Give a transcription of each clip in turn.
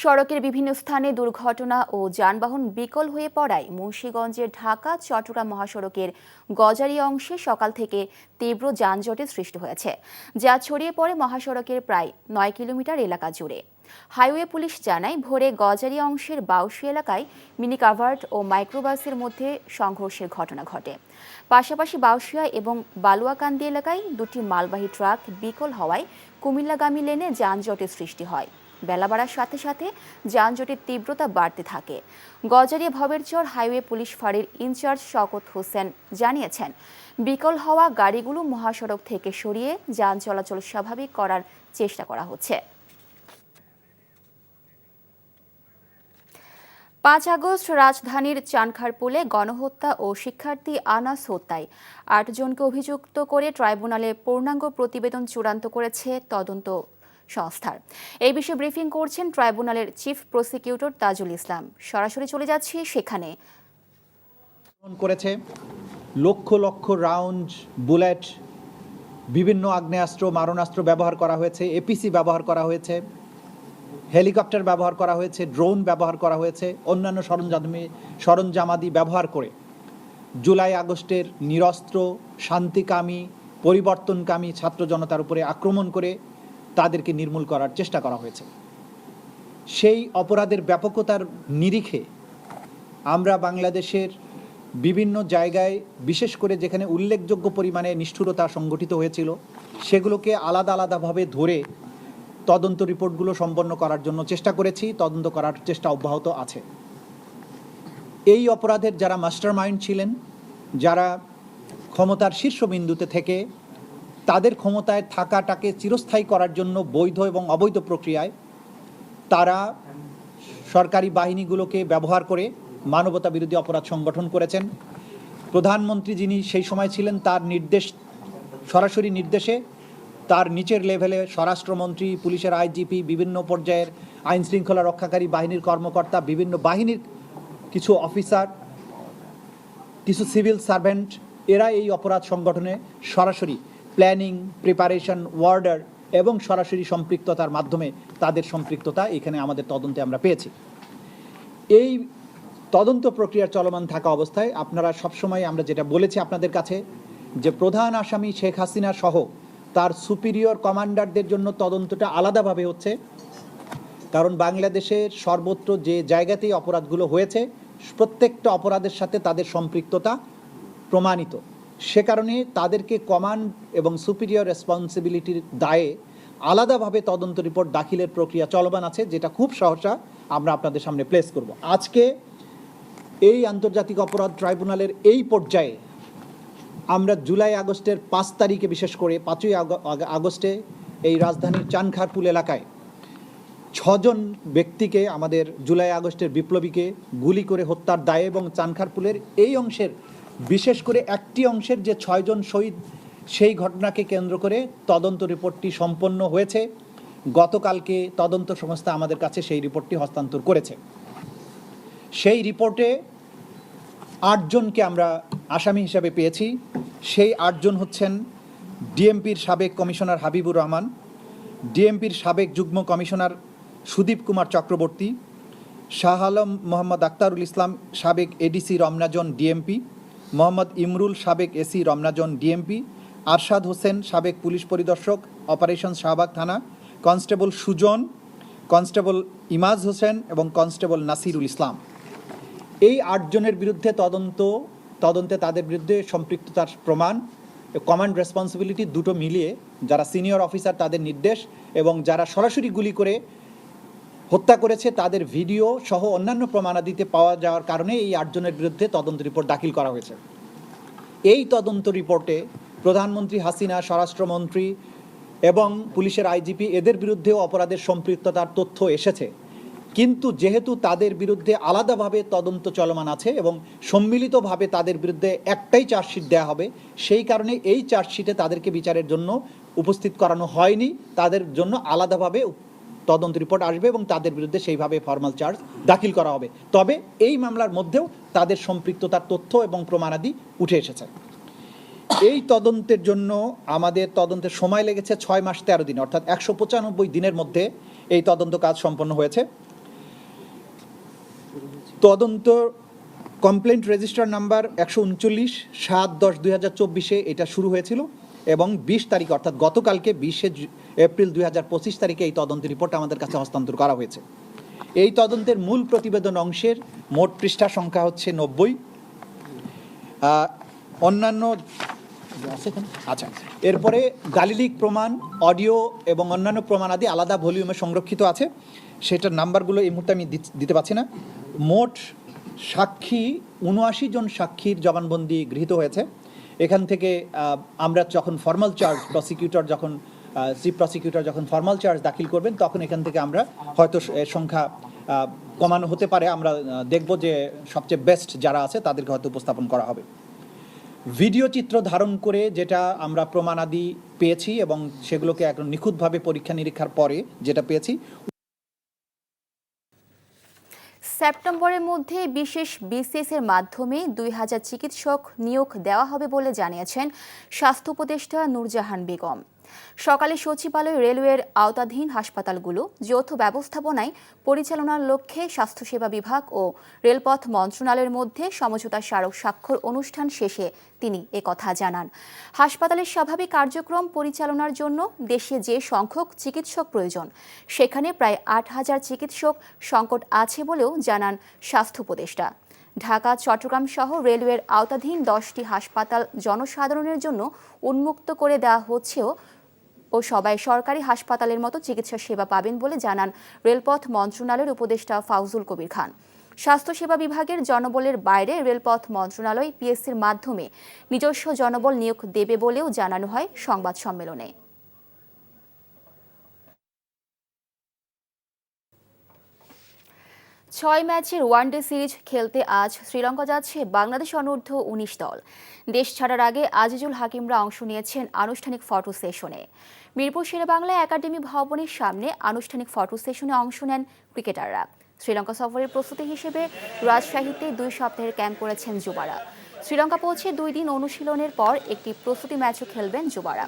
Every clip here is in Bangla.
সড়কের বিভিন্ন স্থানে দুর্ঘটনা ও যানবাহন বিকল হয়ে পড়ায় মুন্সিগঞ্জের ঢাকা চট্টগ্রাম মহাসড়কের গজারি অংশে সকাল থেকে তীব্র যানজটের সৃষ্টি হয়েছে, যা ছড়িয়ে পড়ে মহাসড়কের প্রায় ৯ কিলোমিটার এলাকা জুড়ে। হাইওয়ে পুলিশ জানায়, ভোরে গজারি অংশের বাউসি এলাকায় মিনি কাভার্ড ও মাইক্রোবাসের মধ্যে সংঘর্ষের ঘটনা ঘটে। পাশাপাশি বাউসিয়া এবং বালুয়াকান্দি এলাকায় দুটি মালবাহী ট্রাক বিকল হওয়ায় কুমিল্লাগামী লেনে যানজটের সৃষ্টি হয়। বেলা বাড়ার সাথে সাথে যানজটের তীব্রতা বাড়তে থাকে। গজারিয়া ভবেরচর হাইওয়ে পুলিশ ফাঁড়ির ইনচার্জ শওকত হোসেন জানিয়েছেন, বিকল হওয়া গাড়িগুলো মহাসড়ক থেকে সরিয়ে যান চলাচল স্বাভাবিক করার চেষ্টা করা হচ্ছে। ৫ আগস্ট রাজধানীর চানখারপুলে গণহত্যা ও শিক্ষার্থী আনাস হত্যায় ৮ জনকে অভিযুক্ত করে ট্রাইব্যুনালে পূর্ণাঙ্গ প্রতিবেদন চূড়ান্ত করেছে তদন্ত সংস্থার। এই বিষয়ে ব্রিফিং করছেন ট্রাইব্যুনালের চিফ প্রসিকিউটর তাজুল ইসলাম। সরাসরি চলে যাচ্ছি সেখানে। করেছে লক্ষ লক্ষ রাউন্ড, বুলেট, বিভিন্ন আগ্নেয়াস্ত্র, মারণাস্ত্র ব্যবহার করা হয়েছে, এপিসি ব্যবহার করা হয়েছে, হেলিকপ্টার ব্যবহার করা হয়েছে, ড্রোন ব্যবহার করা হয়েছে, অন্যান্য সরঞ্জামাদি ব্যবহার করে জুলাই আগস্টের নিরস্ত্র, শান্তিকামী, পরিবর্তনকামী ছাত্র জনতার উপরে আক্রমণ করে তাদেরকে নির্মূল করার চেষ্টা করা হয়েছে। সেই অপরাধের ব্যাপকতার নিরিখে আমরা বাংলাদেশের বিভিন্ন জায়গায়, বিশেষ করে যেখানে উল্লেখযোগ্য পরিমাণে নিষ্ঠুরতা সংঘটিত হয়েছিল, সেগুলোকে আলাদা আলাদাভাবে ধরে তদন্ত রিপোর্টগুলো সম্পন্ন করার জন্য চেষ্টা করেছি। তদন্ত করার চেষ্টা অব্যাহত আছে। এই অপরাধের যারা মাস্টার মাইন্ড ছিলেন, যারা ক্ষমতার শীর্ষবিন্দুতে থেকে তাদের ক্ষমতায় থাকাটাকে চিরস্থায়ী করার জন্য বৈধ এবং অবৈধ প্রক্রিয়ায় তারা সরকারি বাহিনীগুলোকে ব্যবহার করে মানবতা বিরোধী অপরাধ সংগঠন করেছেন। প্রধানমন্ত্রী যিনি সেই সময় ছিলেন, তার সরাসরি নির্দেশে তার নিচের লেভেলে স্বরাষ্ট্রমন্ত্রী, পুলিশের আইজিপি, বিভিন্ন পর্যায়ের আইন শৃঙ্খলা রক্ষাকারী বাহিনীর কর্মকর্তা, বিভিন্ন বাহিনীর কিছু অফিসার, কিছু সিভিল সার্ভেন্ট, এরা এই অপরাধ সংগঠনে সরাসরি প্ল্যানিং, প্রিপারেশন, ওয়ার্ডার এবং সরাসরি সম্পৃক্ততার মাধ্যমে তাদের সম্পৃক্ততা এখানে আমাদের তদন্তে আমরা পেয়েছি। এই তদন্ত প্রক্রিয়া চলমান থাকা অবস্থায় আপনারা সবসময়, আমরা যেটা বলেছি আপনাদের কাছে, যে প্রধান আসামি শেখ হাসিনা সহ তার সুপিরিয়র কমান্ডারদের জন্য তদন্তটা আলাদাভাবে হচ্ছে। কারণ বাংলাদেশের সর্বত্র যে জায়গাতেই অপরাধগুলো হয়েছে, প্রত্যেকটা অপরাধের সাথে তাদের সম্পৃক্ততা প্রমাণিত। সে কারণে তাদেরকে কমান্ড এবং সুপিরিয়র রেসপন্সিবিলিটির দায়ে আলাদাভাবে তদন্ত রিপোর্ট দাখিলের প্রক্রিয়া চলমান আছে, যেটা খুব সহসা আমরা আপনাদের সামনে প্লেস করব। আজকে এই আন্তর্জাতিক অপরাধ ট্রাইব্যুনালের এই পর্যায়ে আমরা জুলাই আগস্টের ৫ তারিখে, বিশেষ করে ৫ই আগস্টে এই রাজধানীর চানখারপুল এলাকায় ৬ জন ব্যক্তিকে, আমাদের জুলাই আগস্টের বিপ্লবীকে গুলি করে হত্যার দায়ে এবং চানখারপুলের এই অংশের, বিশেষ করে একটি অংশের যে ৬ জন শহীদ, সেই ঘটনাকে কেন্দ্র করে তদন্ত রিপোর্টটি সম্পন্ন হয়েছে। গতকালকে তদন্ত সংস্থা আমাদের কাছে সেই রিপোর্টটি হস্তান্তর করেছে। সেই রিপোর্টে ৮ জনকে আমরা আসামি হিসাবে পেয়েছি। সেই ৮ জন হচ্ছেন ডিএমপির সাবেক কমিশনার হাবিবুর রহমান, ডিএমপির সাবেক যুগ্ম কমিশনার সুদীপ কুমার চক্রবর্তী, শাহ আলম মোহাম্মদ আক্তারুল ইসলাম সাবেক এডিসি রমনাজন ডিএমপি, মোহাম্মদ ইমরুল সাবেক এসি রমনাজন ডিএমপি, আরশাদ হোসেন সাবেক পুলিশ পরিদর্শক অপারেশন শাহবাগ থানা, কনস্টেবল সুজন, কনস্টেবল ইমাজ হোসেন এবং কনস্টেবল নাসিরুল ইসলাম। এই ৮ জনের বিরুদ্ধে তদন্তে তাদের বিরুদ্ধে সম্পৃক্ততার প্রমাণ, কমান্ড রেসপন্সিবিলিটি দুটো মিলিয়ে, যারা সিনিয়র অফিসার তাদের নির্দেশ এবং যারা সরাসরি গুলি করে হত্যা করেছে তাদের ভিডিও সহ অন্যান্য প্রমাণাদিতে পাওয়া যাওয়ার কারণে এই ৮ জনের বিরুদ্ধে তদন্ত রিপোর্ট দাখিল করা হয়েছে। এই তদন্ত রিপোর্টে প্রধানমন্ত্রী হাসিনা, স্বরাষ্ট্রমন্ত্রী এবং পুলিশের আইজিপি, এদের বিরুদ্ধেও অপরাধের সম্পৃক্ততার তথ্য এসেছে। কিন্তু যেহেতু তাদের বিরুদ্ধে আলাদাভাবে তদন্ত চলমান আছে এবং সম্মিলিতভাবে তাদের বিরুদ্ধে একটাই চার্জশিট দেওয়া হবে, সেই কারণে এই চার্জশিটে তাদেরকে বিচারের জন্য উপস্থিত করানো হয়নি। তাদের জন্য আলাদাভাবে তদন্ত রিপোর্ট আসবে এবং তাদের বিরুদ্ধে সেইভাবে ফর্মাল চার্জ দাখিল করা হবে। তবে এই মামলার মধ্যেও তাদের সম্পৃক্ততার তথ্য এবং প্রমাণাদি উঠে এসেছে। এই তদন্তের জন্য আমাদের তদন্তের সময় লেগেছে ৬ মাস ১৩ দিন, অর্থাৎ ১৯৫ দিনের মধ্যে এই তদন্ত কাজ সম্পন্ন হয়েছে। তদন্ত কমপ্লেন্ট রেজিস্টার নাম্বার 139/7/10/2024 এটা শুরু হয়েছিল এবং 20 তারিখ অর্থাৎ গতকালকে 20 এপ্রিল 2025 তারিখে এই তদন্ত রিপোর্ট আমাদের কাছে হস্তান্তর করা হয়েছে। এই তদন্তের মূল প্রতিবেদন অংশের মোট পৃষ্ঠা সংখ্যা হচ্ছে 90। অন্যান্য আচ্ছা, এরপরে গালিলিক প্রমাণ, অডিও এবং অন্যান্য প্রমাণাদি আলাদা ভলিউমে সংরক্ষিত আছে, সেটার নাম্বারগুলো এই মুহূর্তে আমি দিতে পারছি না। মোট সাক্ষী 79 জন সাক্ষীর জবানবন্দি গৃহীত হয়েছে। এখান থেকে আমরা যখন ফর্মাল চার্জ চিফ প্রসিকিউটর যখন ফর্মাল চার্জ দাখিল করবেন তখন এখান থেকে আমরা হয়তো এর সংখ্যা কমানো হতে পারে। আমরা দেখব যে সবচেয়ে বেস্ট যারা আছে তাদেরকে হয়তো উপস্থাপন করা হবে। ভিডিও চিত্র ধারণ করে যেটা আমরা প্রমাণাদি পেয়েছি এবং সেগুলোকে একদম নিখুঁতভাবে পরীক্ষা নিরীক্ষার পরে যেটা পেয়েছি, সেপ্টেম্বরের মধ্যে বিশেষ বিসিএস এর মাধ্যমে 2000 চিকিৎসক নিয়োগ দেওয়া হবে বলে জানিয়েছেন স্বাস্থ্য উপদেষ্টা নূরজাহান বেগম। সকালে সচিবালয় রেলওয়ের আওতাধীন হাসপাতালগুলো যৌথ ব্যবস্থাপনায় পরিচালনার লক্ষ্যে স্বাস্থ্যসেবা বিভাগ ও রেলপথ মন্ত্রণালয়ের মধ্যে সমঝোতা স্মারক স্বাক্ষর অনুষ্ঠান শেষে তিনি একথা জানান। হাসপাতালের স্বাভাবিক কার্যক্রম পরিচালনার জন্য দেশে যে সংখ্যক চিকিৎসক প্রয়োজন সেখানে প্রায় 8000 চিকিৎসক সংকট আছে বলেও জানান স্বাস্থ্য উপদেষ্টা। ঢাকা, চট্টগ্রাম সহ রেলওয়ের আওতাধীন 10টি হাসপাতাল জনসাধারণের জন্য উন্মুক্ত করে দেওয়া হচ্ছেও ও সবাই সরকারি হাসপাতালের মতো চিকিৎসা সেবা পাবেন বলে জানান রেলপথ মন্ত্রণালয়ের উপদেষ্টা ফাউজুল কবির খান। স্বাস্থ্যসেবা বিভাগের জনবলের বাইরে রেলপথ মন্ত্রণালয় পিএসসির মাধ্যমে নিজস্ব জনবল নিয়োগ দেবে বলেও জানানো হয় সংবাদ সম্মেলনে। ছয় ম্যাচের ওয়ানডে সিরিজ খেলতে আজ শ্রীলঙ্কা যাচ্ছে বাংলাদেশ অনূর্ধ্ব 19 দল। দেশ ছাড়ার আগে আজিজুল হাকিমরা অংশ নিয়েছেন আনুষ্ঠানিক ফটো সেশনে। মিরপুর শেরেবাংলা একাডেমি ভবনের সামনে আনুষ্ঠানিক ফটো সেশনে অংশ নেন ক্রিকেটাররা। শ্রীলঙ্কা সফরের প্রস্তুতি হিসেবে রাজশাহীতে 2 সপ্তাহের ক্যাম্প করেছেন যুবারা। শ্রীলঙ্কা পৌঁছে 2 দিন অনুশীলনের পর একটি প্রস্তুতি ম্যাচও খেলবেন যুবারা।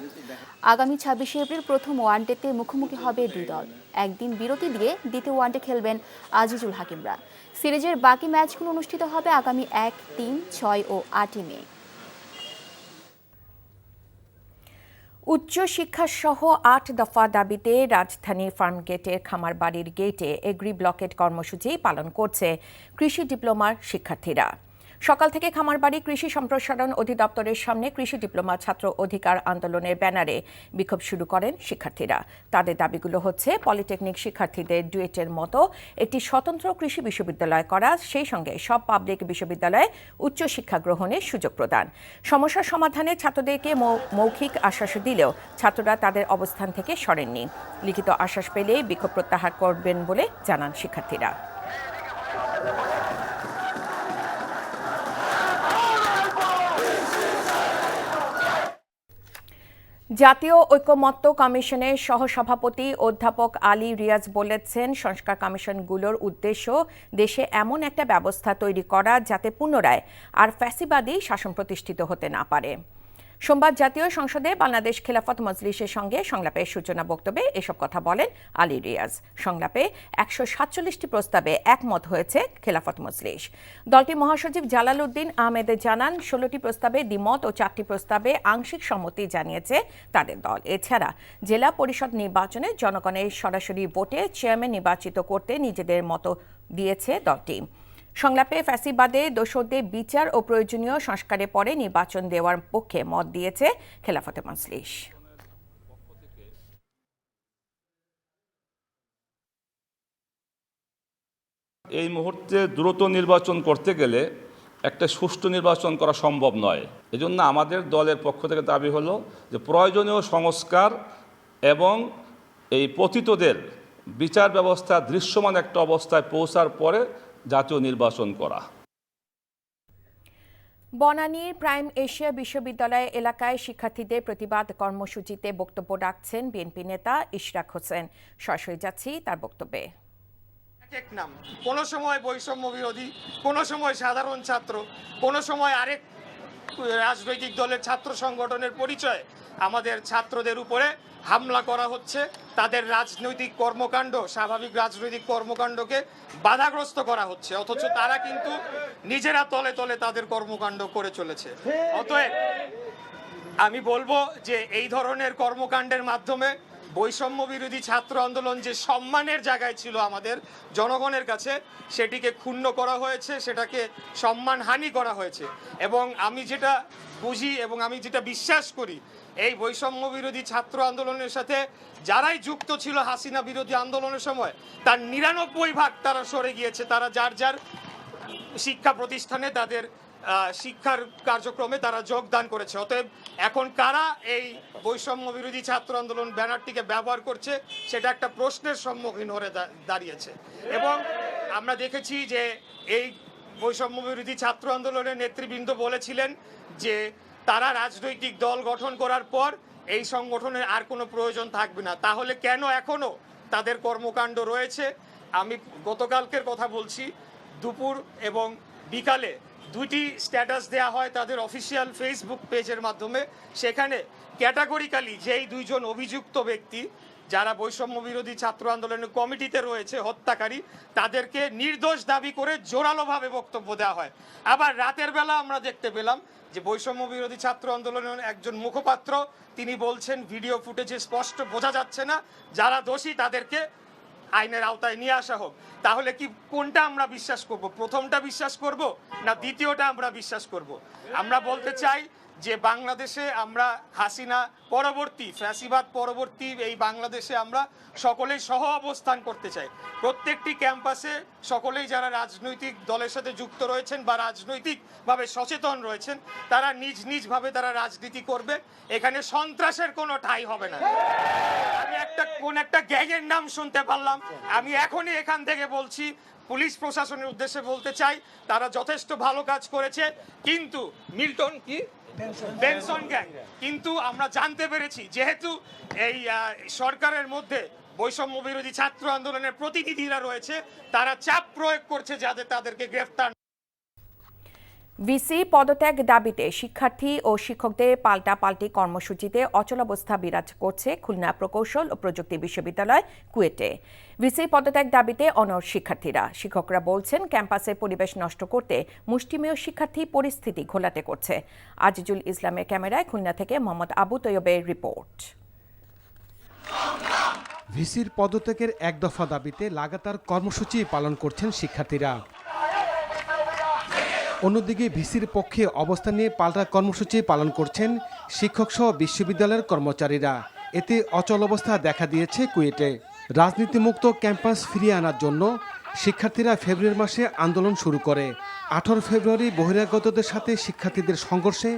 আগামী 26 এপ্রিল প্রথম ওয়ানডেতে মুখোমুখি হবে 2 দল। একদিন বিরতি দিয়ে দ্বিতীয় ওয়ানডে খেলবেন আজিজুল হাকিমরা। সিরিজের বাকি ম্যাচগুলো অনুষ্ঠিত হবে আগামী 1, 3, 6 ও 8 মে। উচ্চশিক্ষা সহ 8 দফা দাবিতে রাজধানীর ফার্মগেটের খামারবাড়ির গেটে এগ্রি ব্লকেট কর্মসূচি পালন করছে কৃষি ডিপ্লোমার শিক্ষার্থীরা। সকাল থেকে খামারবাড়ি কৃষি সম্প্রসারণ অধিদপ্তরের সামনে কৃষি ডিপ্লোমা ছাত্র অধিকার আন্দোলনের ব্যানারে বিক্ষোভ শুরু করেন শিক্ষার্থীরা। তাদের দাবিগুলো হচ্ছে পলিটেকনিক শিক্ষার্থীদের ডুয়েটের মতো একটি স্বতন্ত্র কৃষি বিশ্ববিদ্যালয় করা, সেই সঙ্গে সব পাবলিক বিশ্ববিদ্যালয়ে উচ্চশিক্ষা গ্রহণের সুযোগ প্রদান। সমস্যার সমাধানে ছাত্রদেরকে মৌখিক আশ্বাস দিলেও ছাত্ররা তাদের অবস্থান থেকে সরেননি। লিখিত আশ্বাস পেলে বিক্ষোভ প্রত্যাহার করবেন বলে জানান শিক্ষার্থীরা। জাতীয় ঐকমত্য কমিশনের সহসভাপতি অধ্যাপক আলী রিয়াজ বলেছেন, সংস্কার কমিশনগুলোর উদ্দেশ্য দেশে এমন একটা ব্যবস্থা তৈরি করা যাতে পুনরায় আর ফ্যাসিবাদী শাসন প্রতিষ্ঠিত হতে না পারে। সোমবার জাতীয় সংসদে বাংলাদেশ খেলাফত মজলিসের সঙ্গে সংলাপের সূচনা বক্তব্যে এসব কথা বলেন আলী রিয়াজ। সংলাপে 147টি প্রস্তাবে একমত হয়েছে খেলাফত মজলিস। দলটির মহাসচিব জালাল উদ্দিন আহমেদ জানান, 16টি প্রস্তাবে দ্বিমত ও 4টি প্রস্তাবে আংশিক সম্মতি জানিয়েছে তাদের দল। এছাড়া জেলা পরিষদ নির্বাচনে জনগণের সরাসরি ভোটে চেয়ারম্যান নির্বাচিত করতে নিজেদের মত দিয়েছে দলটি। সংলাপে ফ্যাসিবাদে দোষরদের বিচার ও প্রয়োজনীয় সংস্কারে পরে নির্বাচন দেওয়ার পক্ষে মত দিয়েছে খেলাফতে মজলিস। এই মুহূর্তে দ্রুত নির্বাচন করতে গেলে একটা সুষ্ঠু নির্বাচন করা সম্ভব নয়। এজন্য আমাদের দলের পক্ষ থেকে দাবি হলো যে প্রয়োজনীয় সংস্কার এবং এই পতিতদের বিচার ব্যবস্থা দৃশ্যমান একটা অবস্থায় পৌঁছার পরে জাতীয় নির্বাচন করা। বনানীর প্রাইম এশিয়া বিশ্ববিদ্যালয় এলাকায় শিক্ষার্থীদের প্রতিবাদ কর্মসূচিতে বক্তব্য রাখছেন বিএনপি নেতা ইশরাক হোসেন। সরাসরি যাচ্ছি তার বক্তব্যে। এক নাম, কোনো সময় বৈষম্য বিরোধী, কোনো সময় সাধারণ ছাত্র, কোনো সময় আরেক রাজনৈতিক দলের ছাত্র সংগঠনের পরিচয় আমাদের ছাত্রদের উপরে হামলা করা হচ্ছে, তাদের রাজনৈতিক কর্মকাণ্ড, স্বাভাবিক রাজনৈতিক কর্মকাণ্ডকে বাধাগ্রস্ত করা হচ্ছে, অথচ তারা কিন্তু নিজেরা তলে তলে তাদের কর্মকাণ্ড করে চলেছে। অতএব আমি বলবো যে এই ধরনের কর্মকাণ্ডের মাধ্যমে বৈষম্য বিরোধী ছাত্র আন্দোলন যে সম্মানের জায়গায় ছিল আমাদের জনগণের কাছে, সেটিকে ক্ষুণ্ণ করা হয়েছে, সেটাকে সম্মানহানি করা হয়েছে। এবং আমি যেটা বুঝি এবং আমি যেটা বিশ্বাস করি, এই বৈষম্য বিরোধী ছাত্র আন্দোলনের সাথে যারাই যুক্ত ছিল হাসিনা বিরোধী আন্দোলনের সময়, তার ৯৯% তারা সরে গিয়েছে, তারা যার যার শিক্ষা প্রতিষ্ঠানে তাদের শিক্ষার কার্যক্রমে তারা যোগদান করেছে। অতএব এখন কারা এই বৈষম্য বিরোধী ছাত্র আন্দোলন ব্যানারটিকে ব্যবহার করছে, সেটা একটা প্রশ্নের সম্মুখীন হয়ে দাঁড়িয়েছে। এবং আমরা দেখেছি যে এই বৈষম্য বিরোধী ছাত্র আন্দোলনের নেতৃবৃন্দ বলেছিলেন যে তারা রাজনৈতিক দল গঠন করার পর এই সংগঠনের আর কোনো প্রয়োজন থাকবে না। তাহলে কেন এখনো তাদের কর্মকাণ্ড রয়েছে? আমি গতকালকের কথা বলছি, দুপুর এবং বিকালে 2টি স্ট্যাটাস দেয়া হয় তাদের অফিসিয়াল ফেসবুক পেজের মাধ্যমে। সেখানে ক্যাটাগরিক্যালি যেই 2 জন অভিযুক্ত ব্যক্তি যারা বৈষম্য বিরোধী ছাত্র আন্দোলনের কমিটিতে রয়েছে, হত্যাকারী, তাদেরকে নির্দোষ দাবি করে জোরালোভাবে বক্তব্য দেওয়া হয়। আবার রাতের বেলা আমরা দেখতে পেলাম যে বৈষম্য বিরোধী ছাত্র আন্দোলনের একজন মুখপাত্র তিনি বলছেন ভিডিও ফুটেজে স্পষ্ট বোঝা যাচ্ছে না, যারা দোষী তাদেরকে আইনের আওতায় নিয়ে আসা হোক। তাহলে কি কোনটা আমরা বিশ্বাস করব? প্রথমটা বিশ্বাস করব না দ্বিতীয়টা আমরা বিশ্বাস করব? আমরা বলতে চাই যে বাংলাদেশে আমরা হাসিনা পরবর্তী, ফ্যাসিবাদ পরবর্তী এই বাংলাদেশে আমরা সকলেই সহ অবস্থান করতে চাই। প্রত্যেকটি ক্যাম্পাসে সকলেই যারা রাজনৈতিক দলের সাথে যুক্ত রয়েছেন বা রাজনৈতিকভাবে সচেতন রয়েছেন, তারা নিজ নিজভাবে তারা রাজনীতি করবে। এখানে সন্ত্রাসের কোনো ঠাঁই হবে না। আমি একটা গ্যাংয়ের নাম শুনতে পারলাম, আমি এখনই এখান থেকে বলছি, পুলিশ প্রশাসনের উদ্দেশ্যে বলতে চাই, তারা যথেষ্ট ভালো কাজ করেছে, কিন্তু মিল্টন কি বেনসন গ্যাং, কিন্তু আমরা জানতে পেরেছি যেহেতু এই সরকারের মধ্যে বৈষম্য বিরোধী ছাত্র আন্দোলনের প্রতিনিধিরা রয়েছে, তারা চাপ প্রয়োগ করছে যাতে তাদেরকে গ্রেফতার। ভিসি পদত্যাগ দাবিতে শিক্ষার্থী ও শিক্ষকদের পাল্টাপাল্টি কর্মসূচিতে অচলাবস্থা বিরাজ করছে খুলনা প্রকৌশল ও প্রযুক্তি বিশ্ববিদ্যালয় কুয়েটে। ভিসি পদত্যাগ দাবিতে অনড় শিক্ষার্থীরা। শিক্ষকরা বলছেন ক্যাম্পাসের পরিবেশ নষ্ট করতে মুষ্টিমেয় শিক্ষার্থী পরিস্থিতি ঘোলাটে করছে। আজিজুল ইসলামের ক্যামেরায় খুলনা থেকে মোহাম্মদ আবু তৈয়বের রিপোর্ট। ভিসির পদত্যাগের এক দফা দাবিতে লাগাতার কর্মসূচি পালন করছেন শিক্ষার্থীরা। অন্যদিকে ভিসির পক্ষে অবস্থান নিয়ে পাল্টা কর্মসূচি পালন করছেন শিক্ষকসহ বিশ্ববিদ্যালয়ের কর্মচারীরা। এতে অচলাবস্থা দেখা দিয়েছে কুয়েটে। রাজনীতিমুক্ত ক্যাম্পাস ফিরিয়ে আনার জন্য শিক্ষার্থীরা ফেব্রুয়ারি মাসে আন্দোলন শুরু করে। 18 ফেব্রুয়ারি বহিরাগতদের সাথে শিক্ষার্থীদের সংঘর্ষে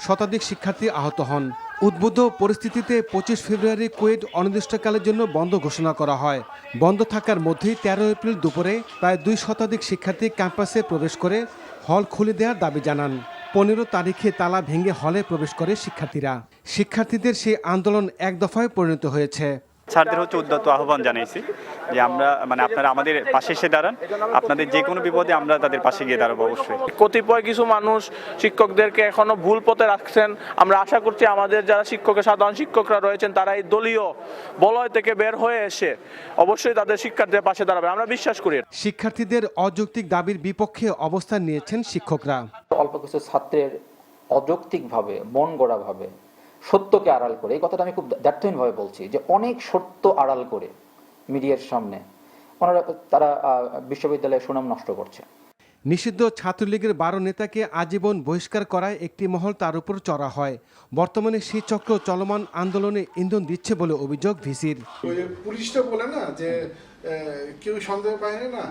শতাধিক শিক্ষার্থী আহত হন। উদ্বুদ্ধ পরিস্থিতিতে 25 ফেব্রুয়ারি কুয়েট অনির্দিষ্টকালের জন্য বন্ধ ঘোষণা করা হয়। বন্ধ থাকার মধ্যেই 13 এপ্রিল দুপুরে প্রায় 2 শতাধিক শিক্ষার্থী ক্যাম্পাসে প্রবেশ করে হল খুলে দেওয়ার দাবি জানান। 15 তারিখে তালা ভেঙে হলে প্রবেশ করে শিক্ষার্থীরা। শিক্ষার্থীদের সেই আন্দোলন এক দফায় পরিণত হয়েছে। স্যারদের উদ্যত আহ্বান জানিয়েছি যে আমরা আপনারা আমাদের পাশে এসে দাঁড়ান, আপনাদের যে কোনো বিপদে আমরা তাদের পাশে গিয়ে দাঁড়াবো। অবশ্যই কতিপয় কিছু মানুষ শিক্ষকদেরকে এখনো ভুল পথে রাখছেন। আমরা আশা করছি আমাদের যারা সাধারণ শিক্ষকরা রয়েছেন তারা এই দলীয় বলয় থেকে বের হয়ে এসে অবশ্যই তাদের শিক্ষার্থীদের পাশে দাঁড়াবে, আমরা বিশ্বাস করি। শিক্ষার্থীদের অযৌক্তিক দাবির বিপক্ষে অবস্থান নিয়েছেন শিক্ষকরা। অল্প কিছু ছাত্রের অযৌক্তিকভাবে মন গড়াভাবে সত্যকে আড়াল করে, এই কথাটা আমি খুব দ্ব্যর্থহীনভাবে বলছি, যে অনেক সত্য আড়াল করে মিডিয়ার সামনে তারা বিশ্ববিদ্যালয়ের সুনাম নষ্ট করছে। নিষিদ্ধ ছাত্রলীগের 12 নেতাকে আজীবন বহিষ্কার করায় একটি মহল তার উপর চড়া হয়। বর্তমানে সেই চক্র চলমান আন্দোলনে ইন্ধন দিচ্ছে বলে অভিযোগ ভিসির। পুলিশটা বলে না যে কেউ সন্দেহ বাইরে না,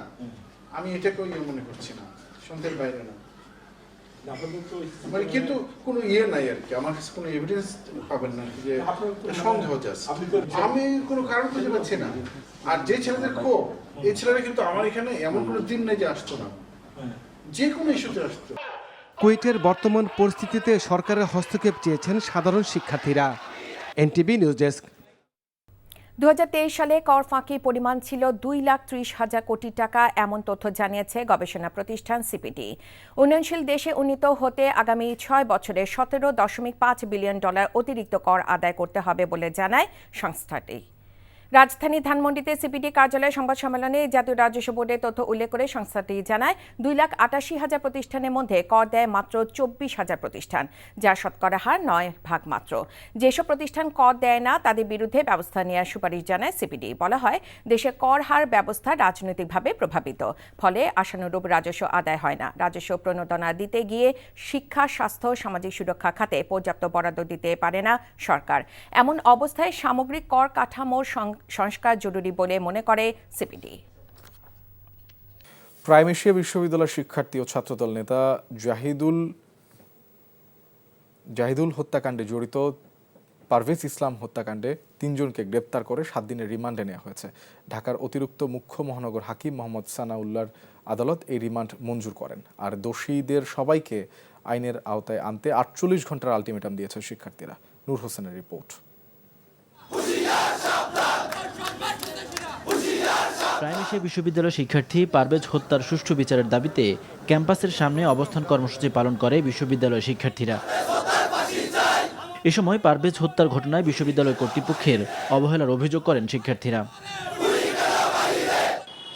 আমি এটাকেও মনে করছি না, সন্দেহের বাইরে না, মানে কিন্তু কোনো নাই আর কি, আমার কাছে কোনো এভিডেন্স পাবেন না যে সন্দেহ যাচ্ছে। আমি কোনো কারণ খুঁজে পাচ্ছি না। আর যে ছেলেদের ক্ষোভ, এই ছেলেরা কিন্তু আমার এখানে এমন কোনো দিন নেই যে আসতো না, যে কোনো ইস্যুতে আসতো। কুয়েটের বর্তমান পরিস্থিতিতে সরকারের হস্তক্ষেপ চেয়েছেন সাধারণ শিক্ষার্থীরা। NTV news desk. 2023 সালে কর ফাঁকির পরিমাণ ছিল 2,30,000 কোটি টাকা, এমন তথ্য জানিয়েছে গবেষণা প্রতিষ্ঠান সিপিডি। উন্নয়নশীল দেশে উন্নীত হতে আগামী 6 বছরে $17.5 বিলিয়ন অতিরিক্ত কর আদায় করতে হবে বলে জানায় সংস্থাটি। রাজধানী ধানমন্ডিতে সিপিডি কার্যালয়ে সংবাদ সম্মেলনে জাতীয় রাজস্ব বোর্ডের তথ্য উল্লেখ করে সংস্থাটি জানায় 2,88,000 প্রতিষ্ঠানের মধ্যে কর দেয় মাত্র 24,000 প্রতিষ্ঠান, যার শতকরা হার 9% মাত্র। যেসব প্রতিষ্ঠান কর দেয় না তাদের বিরুদ্ধে ব্যবস্থা নেওয়ার সুপারিশ জানায় সিপিডি। বলা হয়, দেশে কর হার ব্যবস্থা রাজনৈতিকভাবে প্রভাবিত, ফলে আশানুরূপ রাজস্ব আদায় হয় না। রাজস্ব প্রণোদনা দিতে গিয়ে শিক্ষা, স্বাস্থ্য, সামাজিক সুরক্ষা খাতে পর্যাপ্ত বরাদ্দ দিতে পারে না সরকার। এমন অবস্থায় সামগ্রিক কর কাঠামোর সংস্কার জরুরি বলে মনে করে সিপিডি। প্রাইম এশিয়া বিশ্ববিদ্যালয়ের শিক্ষার্থী ও ছাত্রদল নেতা জাহিদুল হত্যাকাণ্ডে জড়িত পারভেজ ইসলাম হত্যাকাণ্ডে 3 জনকে গ্রেপ্তার করে 7 দিনের রিমান্ডে নেওয়া হয়েছে। ঢাকার অতিরিক্ত মুখ্য মহানগর হাকিম মোহাম্মদ সানাউল্লাহর আদালত এই রিমান্ড মঞ্জুর করেন। আর দোষীদের সবাইকে আইনের আওতায় আনতে 48 ঘন্টার আলটিমেটাম দিয়েছে শিক্ষার্থীরা। নূর হোসেনের রিপোর্ট। প্রাইম এশিয়া বিশ্ববিদ্যালয়ের শিক্ষার্থী পারভেজ হত্যার সুষ্ঠু বিচারের দাবিতে ক্যাম্পাসের সামনে অবস্থান কর্মসূচি পালন করে বিশ্ববিদ্যালয়ের শিক্ষার্থীরা। এ সময় পারভেজ হত্যার ঘটনায় বিশ্ববিদ্যালয় কর্তৃপক্ষের অবহেলার অভিযোগ করেন শিক্ষার্থীরা।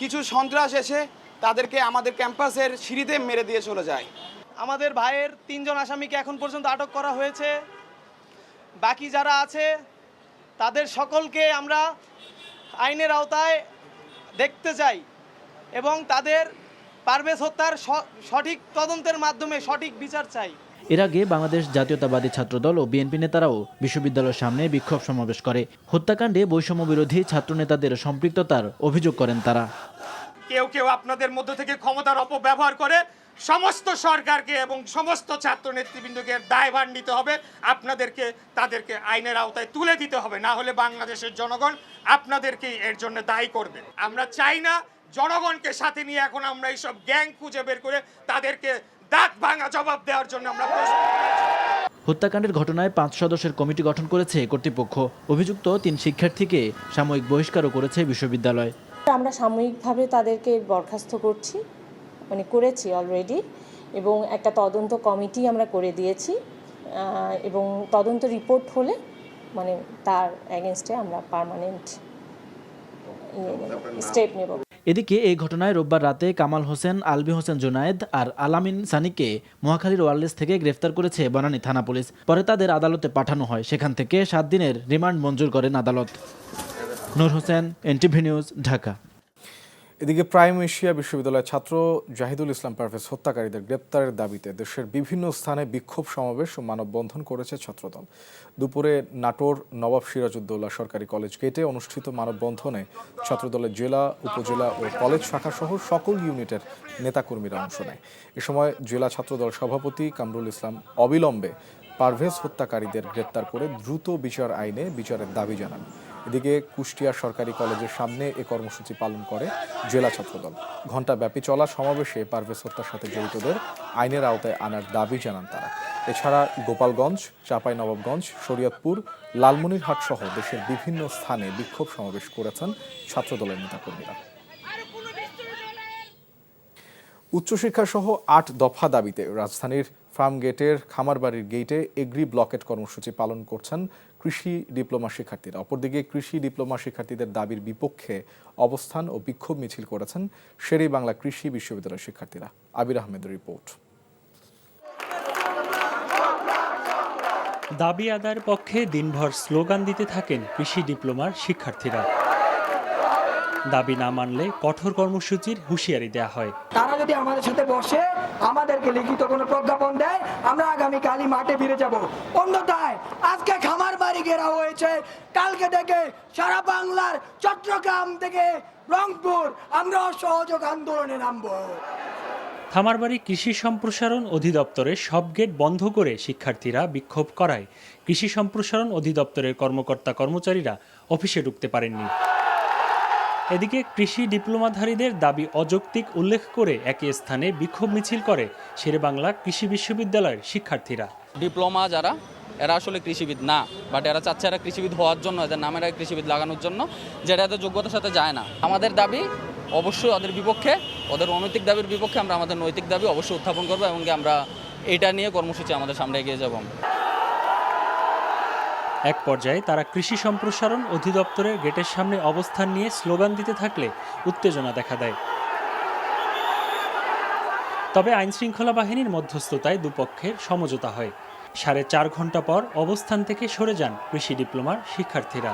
কিছু সন্ত্রাস এসে তাদেরকে আমাদের ক্যাম্পাসের সিঁড়িতে মেরে দিয়ে চলে যায়। আমাদের ভাইয়ের 3 জন আসামিকে এখন পর্যন্ত আটক করা হয়েছে। বাকি যারা আছে তাদের সকলকে আমরা আইনের আওতায় দেখতে চাই এবং তাদের পারভেজ হত্যার সঠিক তদন্তের মাধ্যমে সঠিক বিচার চাই। এর আগে বাংলাদেশ জাতীয়তাবাদী ছাত্রদল ও বিএনপি নেতারাও বিশ্ববিদ্যালয়ের সামনে বিক্ষোভ সমাবেশ করে। হত্যাকাণ্ডে বৈষম্য বিরোধী ছাত্র নেতাদের সম্পৃক্ততার অভিযোগ করেন তারা। কেউ কেউ আপনাদের মধ্য থেকে ক্ষমতার অপব্যবহার করে সমস্ত সরকারকে এবং সমস্ত ছাত্র নেতৃবৃন্দকে দায়ভার নিতে হবে, তাদেরকে আইনের আওতায় তুলে দিতে হবে, না হলে বাংলাদেশের জনগণ আপনাদেরকেই এর জন্য দায়ী করবে। আমরা চাই না জনগণকে সাথে নিয়ে এখন আমরা এইসব গ্যাং খুঁজে বের করে তাদেরকে দাঁত ভাঙা জবাব দেওয়ার জন্য আমরা হত্যাকাণ্ডের ঘটনায় 5 সদস্যের কমিটি গঠন করেছে কর্তৃপক্ষ। অভিযুক্ত 3 শিক্ষার্থীকে সাময়িক বহিষ্কারও করেছে বিশ্ববিদ্যালয়। আমরা সাময়িকভাবে তাদেরকে বরখাস্ত করেছি অলরেডি, এবং একটা তদন্ত কমিটি আমরা করে দিয়েছি, এবং তদন্ত রিপোর্ট হলে তার এগেইনস্টে আমরা পার্মানেন্ট স্টেপ নেব। এদিকে এই ঘটনায় রোববার রাতে কামাল হোসেন, আলবি হোসেন জুনায়েদ আর আলামিন সানিকে মহাখালীর ওয়ারলেস থেকে গ্রেফতার করেছে বনানী থানা পুলিশ। পরে তাদের আদালতে পাঠানো হয়, সেখান থেকে 7 দিনের রিমান্ড মঞ্জুর করেন আদালত। নূর হোসেন, এনটিভি নিউজ, ঢাকা। এদিকে প্রাইম এশিয়া বিশ্ববিদ্যালয়ের ছাত্র জাহিদুল ইসলাম পারভেজ হত্যাকারীদের গ্রেপ্তারের দাবিতে দেশের বিভিন্ন স্থানে বিক্ষোভ সমাবেশ ও মানববন্ধন করেছে ছাত্রদল। দুপুরে নাটোর নবাব সিরাজউদ্দৌলা সরকারি কলেজ গেটে অনুষ্ঠিত মানববন্ধনে ছাত্রদলের জেলা, উপজেলা ও কলেজ শাখা সহ সকল ইউনিটের নেতাকর্মীরা অংশ নেয়। এ সময় জেলা ছাত্রদল সভাপতি কামরুল ইসলাম অবিলম্বে পারভেজ হত্যাকারীদের গ্রেপ্তার করে দ্রুত বিচার আইনে বিচারের দাবি জানান। এদিকে কুষ্টিয়া সরকারি কলেজের সামনে এ কর্মসূচি পালন করে জেলা ছাত্রদল। ঘণ্টাব্যাপী চলা সমাবেশে পারভেজ হত্যার সাথে জড়িতদের আইনের আওতায় আনার দাবি জানান তারা। এছাড়া গোপালগঞ্জ, চাঁপাইনবাবগঞ্জ, শরীয়তপুর, লালমনিরহাট সহ দেশের বিভিন্ন স্থানে বিক্ষোভ সমাবেশ করেছেন ছাত্রদলের নেতাকর্মীরা। উচ্চশিক্ষা সহ 8 দফা দাবিতে রাজধানীর ফার্মগেটের খামারবাড়ির গেটে এগ্রি ব্লকেট কর্মসূচি পালন করছেন কৃষি ডিপ্লোমা শিক্ষার্থীরা। অপরদিকে কৃষি ডিপ্লোমা শিক্ষার্থীদের দাবির বিপক্ষে অবস্থান ও বিক্ষোভ মিছিল করেছেন শেরে বাংলা কৃষি বিশ্ববিদ্যালয়ের শিক্ষার্থীরা। আবির আহমেদের রিপোর্ট। দাবি আদায়ের পক্ষে দিনভর স্লোগান দিতে থাকেন কৃষি ডিপ্লোমার শিক্ষার্থীরা। দাবি না মানলে কঠোর কর্মসূচির হুঁশিয়ারি দেওয়া হয়। তারা যদি আমাদের সাথে বসে আমাদেরকে লিখিত কোনো প্রজ্ঞাপন দেয়, আমরা আগামীকালই মাঠে ফিরে যাব। অন্যথায় আজকে খামার বাড়ি ঘেরাও হয়েছে, কালকে থেকে সারা বাংলার চট্টগ্রাম থেকে রংপুর আমরা অসহযোগ আন্দোলনে নামব। খামারবাড়ি কৃষি সম্প্রসারণ অধিদপ্তরের সব গেট বন্ধ করে শিক্ষার্থীরা বিক্ষোভ করায় কৃষি সম্প্রসারণ অধিদপ্তরের কর্মকর্তা কর্মচারীরা অফিসে ঢুকতে পারেননি। এদিকে কৃষি ডিপ্লোমাধারীদের দাবি অযৌক্তিক উল্লেখ করে একই স্থানে বিক্ষোভ মিছিল করে শেরেবাংলা কৃষি বিশ্ববিদ্যালয়ের শিক্ষার্থীরা। ডিপ্লোমা যারা এরা আসলে কৃষিবিদ না, বাট এরা চাচ্ছে এরা কৃষিবিদ হওয়ার জন্য, এদের নামে এরা কৃষিবিদ লাগানোর জন্য, যেটা এদের যোগ্যতার সাথে যায় না। আমাদের দাবি অবশ্যই ওদের বিপক্ষে, ওদের অনৈতিক দাবির বিপক্ষে আমরা আমাদের নৈতিক দাবি অবশ্যই উত্থাপন করবো এবং আমরা এটা নিয়ে কর্মসূচি আমাদের সামনে এগিয়ে যাব। এক পর্যায়ে তারা কৃষি সম্প্রসারণ অধিদপ্তরের গেটের সামনে অবস্থান নিয়ে স্লোগান দিতে থাকলে উত্তেজনা দেখা দেয়। তবে আইনশৃঙ্খলা বাহিনীর মধ্যস্থতায় দুপক্ষের সমঝোতা হয়। 4.5 ঘন্টা পর অবস্থান থেকে সরে যান কৃষি ডিপ্লোমার শিক্ষার্থীরা।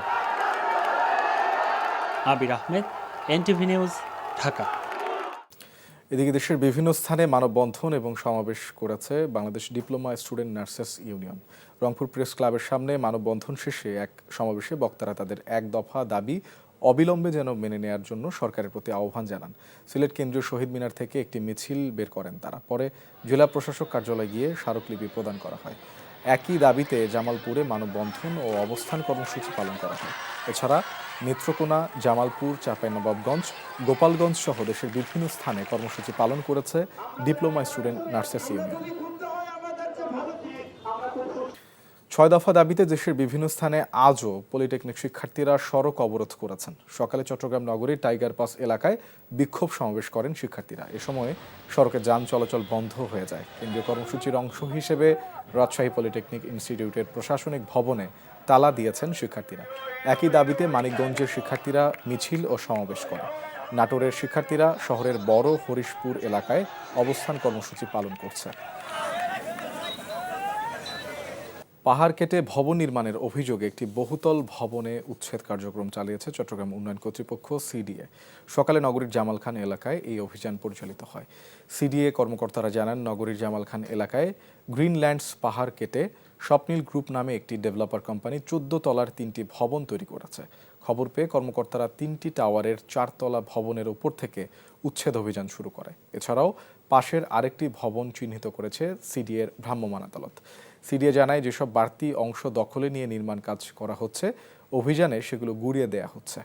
আবির আহমেদ, এনটিভি নিউজ, ঢাকা। এদিকে দেশের বিভিন্ন স্থানে মানববন্ধন এবং সমাবেশ করেছে Bangladesh diploma student nurses union. Rangpur press ক্লাবের সামনে মানববন্ধন শেষে এক সমাবেশে বক্তারা তাদের এক দফা দাবি অবিলম্বে যেন মেনে নেয়ার জন্য সরকারের প্রতি আহ্বান জানান। সিলেট কেন্দ্রীয় শহীদ মিনার থেকে একটি মিছিল বের করেন তারা। পরে জেলা প্রশাসক কার্যালয়ে গিয়ে স্মারকলিপি প্রদান করা হয়। একই দাবিতে জামালপুরে মানববন্ধন ও অবস্থান কর্মসূচি পালন করা হয়। এছাড়া নেত্রকোনা, জামালপুর, চাঁপাইনবাবগঞ্জ, গোপালগঞ্জ সহ দেশের বিভিন্ন স্থানে কর্মসূচি পালন করেছে ডিপ্লোমা স্টুডেন্ট নার্সেস ইউনিয়ন। 6 দফা দাবিতে দেশের বিভিন্ন স্থানে আজও পলিটেকনিক শিক্ষার্থীরা সড়ক অবরোধ করেছেন। সকালে চট্টগ্রাম নগরীর টাইগার পাস এলাকায় বিক্ষোভ সমাবেশ করেন শিক্ষার্থীরা। এ সময় সড়কে যান চলাচল বন্ধ হয়ে যায়। কেন্দ্রীয় কর্মসূচির অংশ হিসেবে রাজশাহী পলিটেকনিক ইনস্টিটিউটের প্রশাসনিক ভবনে তালা দিয়েছেন শিক্ষার্থীরা। একই দাবিতে মানিকগঞ্জের শিক্ষার্থীরা মিছিল ও সমাবেশ করে। নাটোরের শিক্ষার্থীরা শহরের বড় হরিশপুর এলাকায় অবস্থান কর্মসূচি পালন করছে। পাহাড় কেটে ভবন নির্মাণের অভিযোগে একটি বহুতল ভবনে উচ্ছেদ কার্যক্রম চালিয়েছে চট্টগ্রাম উন্নয়ন কর্তৃপক্ষ সিডিএ। সকালে নগরীর জামাল খান এলাকায় এই অভিযান পরিচালিত হয়। সিডিএ কর্মকর্তারা জানান, নগরীর জামাল খান এলাকায় গ্রিনল্যান্ডস পাহাড় কেটে স্বপ্নিল গ্রুপ নামে একটি ডেভেলপার কোম্পানি 14 তলার 3টি ভবন তৈরি করেছে। খবর পেয়ে কর্মকর্তারা 3টি টাওয়ারের 4 তলা ভবনের উপর থেকে উচ্ছেদ অভিযান শুরু করে। এছাড়াও পাশের আরেকটি ভবন চিহ্নিত করেছে সিডিএর ভ্রাম্যমাণ আদালত। সিডিএ জানায়, যেসব বাড়তি অংশ দখলে নিয়ে নির্মাণ কাজ করা হচ্ছে, অভিযানে সেগুলো গুড়িয়ে দেয়া হচ্ছে।